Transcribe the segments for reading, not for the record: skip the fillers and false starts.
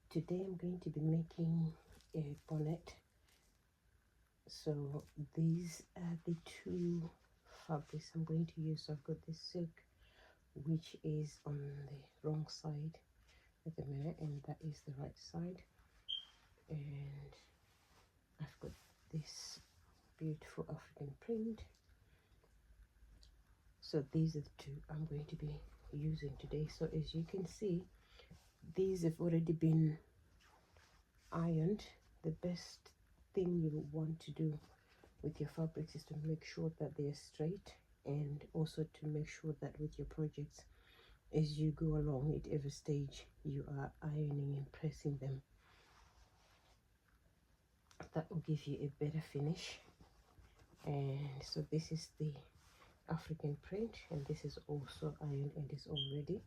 Today I'm going to be making a bonnet. So these are the two fabrics I'm going to use. So I've got this silk, which is on the wrong side of the mirror, and that is the right side. And I've got this beautiful African print. So these are the two I'm going to be using today. So as you can see, these have already been ironed. The best thing you want to do with your fabrics is to make sure that they're straight, and also to make sure that with your projects, as you go along at every stage, you are ironing and pressing them. That will give you a better finish. And so this is the African print, and this is also ironed and is all ready.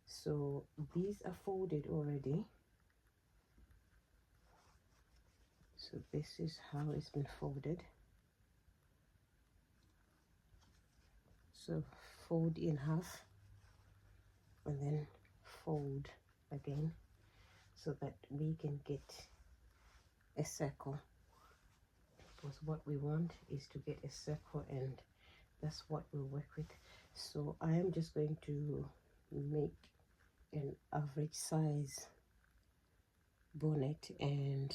So these are folded already. So this is how it's been folded. So fold in half and then fold again, so that we can get a circle, because what we want is to get a circle, and that's what we'll work with. So I am just going to make an average size bonnet, and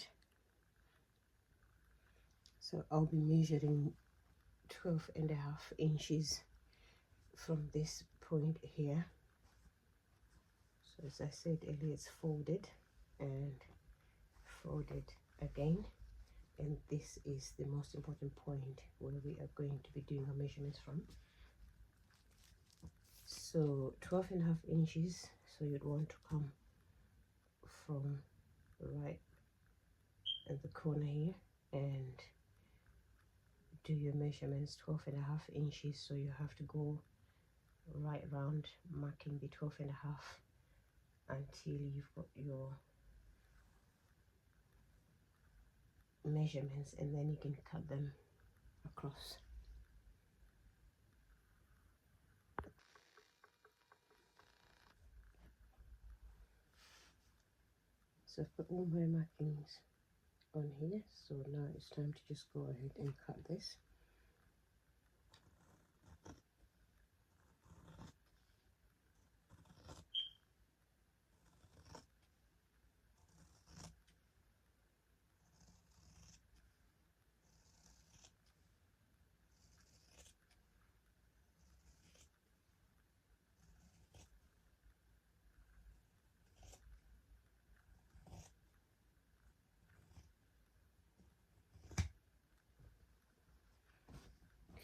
so I'll be measuring 12.5 inches from this point here. So as I said earlier, it's folded and folded again, and this is the most important point where we are going to be doing our measurements from. So 12.5 inches, so you'd want to come from right at the corner here and do your measurements. 12.5 inches, so you have to go right round, marking the 12.5 until you've got your measurements, and then you can cut them across. So I've put all my markings on here, so now it's time to just go ahead and cut this.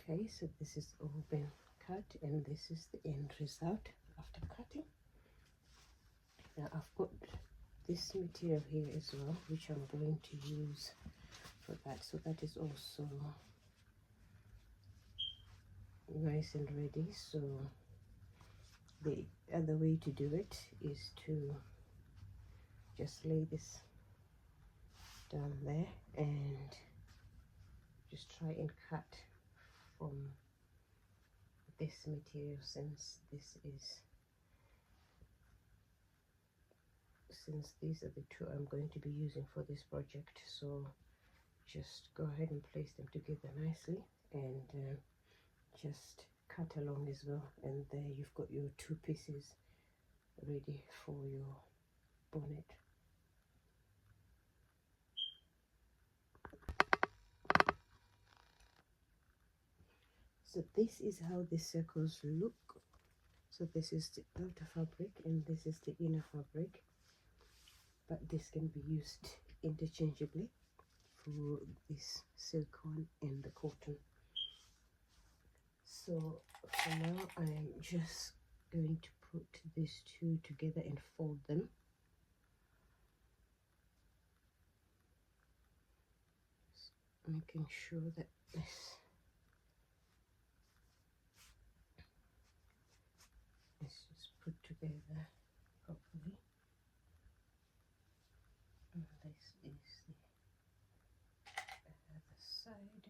Okay, so this is all been cut, and this is the end result after cutting. Now I've got this material here as well, which I'm going to use for that. So that is also nice and ready. So the other way to do it is to just lay this down there and just try and cut from this material, since these are the two I'm going to be using for this project. So just go ahead and place them together nicely, and just cut along as well, and there you've got your two pieces ready for your bonnet. So this is how the circles look. So this is the outer fabric and this is the inner fabric, but this can be used interchangeably for this silk one and the cotton. So for now I am just going to put these two together and fold them. Just making sure that this is just put together properly. And this is the other side.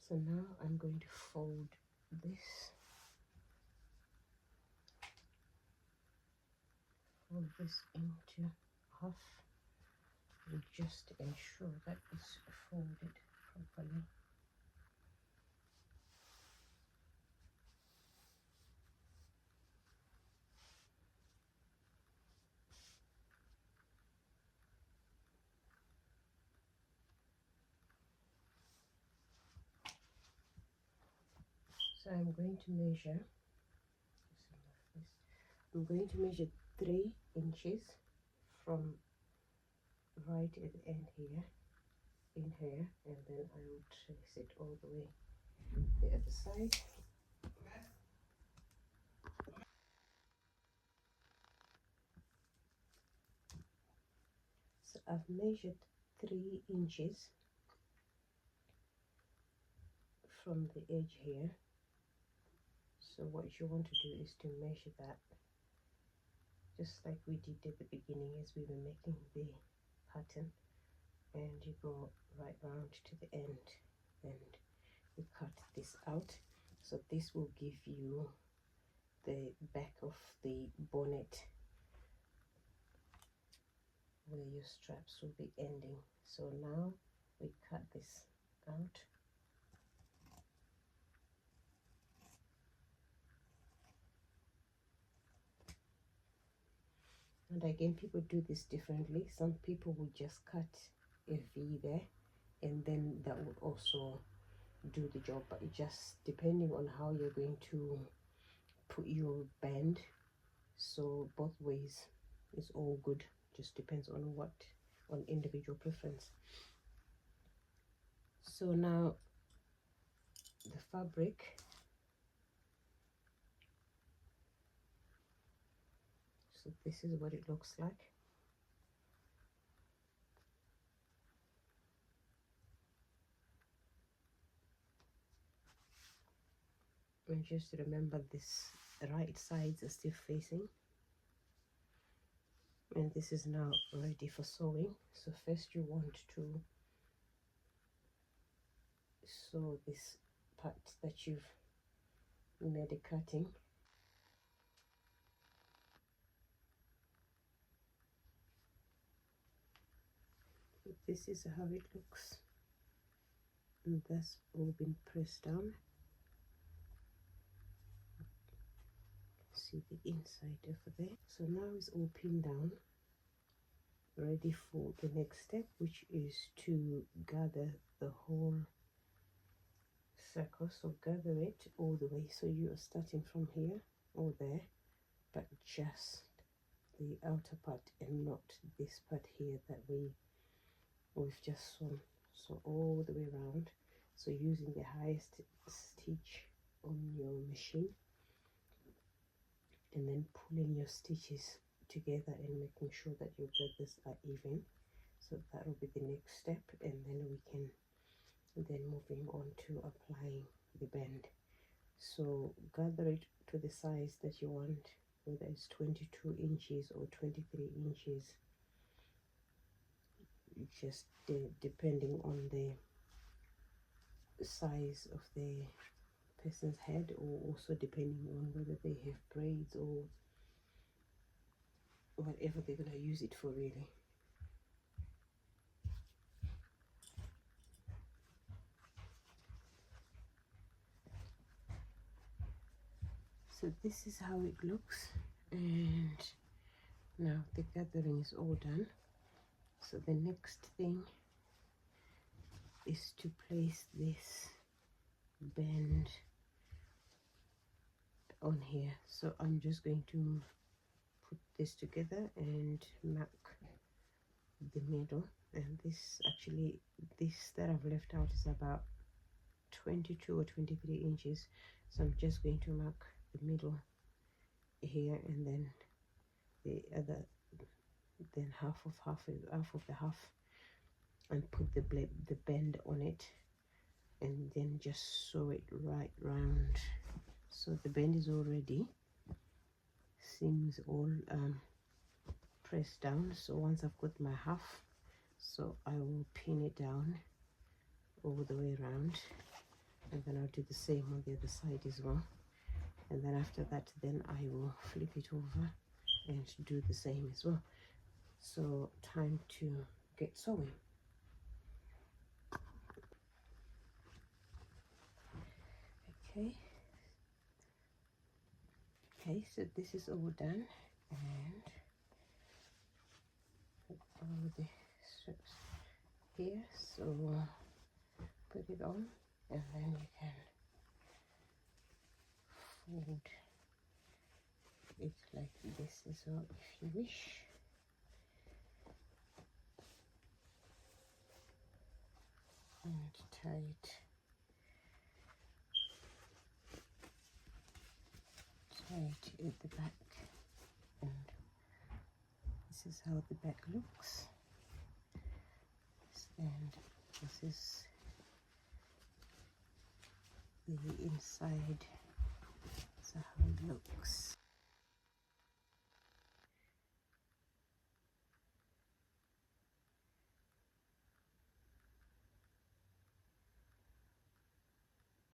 So now I'm going to fold this, into half, and just ensure that it's folded properly. So I'm going to measure. I'm going to measure 3 inches from right at the end here, in here, and then I will trace it all the way the other side. So I've measured 3 inches from the edge here. So what you want to do is to measure that just like we did at the beginning as we were making the pattern, and you go right round to the end and you cut this out. So this will give you the back of the bonnet where your straps will be ending. So now we cut this out. And again, people do this differently. Some people will just cut a V there, and then that will also do the job, but it just depending on how you're going to put your band. So both ways is all good, just depends on individual preference. So now the fabric, so this is what it looks like. And just remember, this right sides are still facing, and this is now ready for sewing. So first you want to sew this part that you've made a cutting. This is how it looks, and that's all been pressed down. See the inside over there. So now it's all pinned down, ready for the next step, which is to gather the whole circle. So gather it all the way, so you are starting from here or there, but just the outer part and not this part here that we've just sewn. So all the way around, so using the highest stitch on your machine, and then pulling your stitches together and making sure that your gathers are even. So that will be the next step, and then we can then moving on to applying the band. So gather it to the size that you want, whether it's 22 inches or 23 inches, just depending on the size of the person's head, or also depending on whether they have braids or whatever they're going to use it for, really. So this is how it looks, and now the gathering is all done. So the next thing is to place this band on here. So I'm just going to put this together and mark the middle, and this that I've left out is about 22 or 23 inches. So I'm just going to mark the middle here, and then the other, then half of the half, and put the bend on it, and then just sew it right round. So the bend is already, seams all pressed down. So once I've got my half, so I will pin it down all the way around, and then I'll do the same on the other side as well. And then after that, then I will flip it over and do the same as well. So time to get sewing. Okay, so this is all done, and put all the strips here, so put it on, and then you can fold it like this as well if you wish. And tie it at the back, and this is how the back looks, and this is the inside, so how it looks.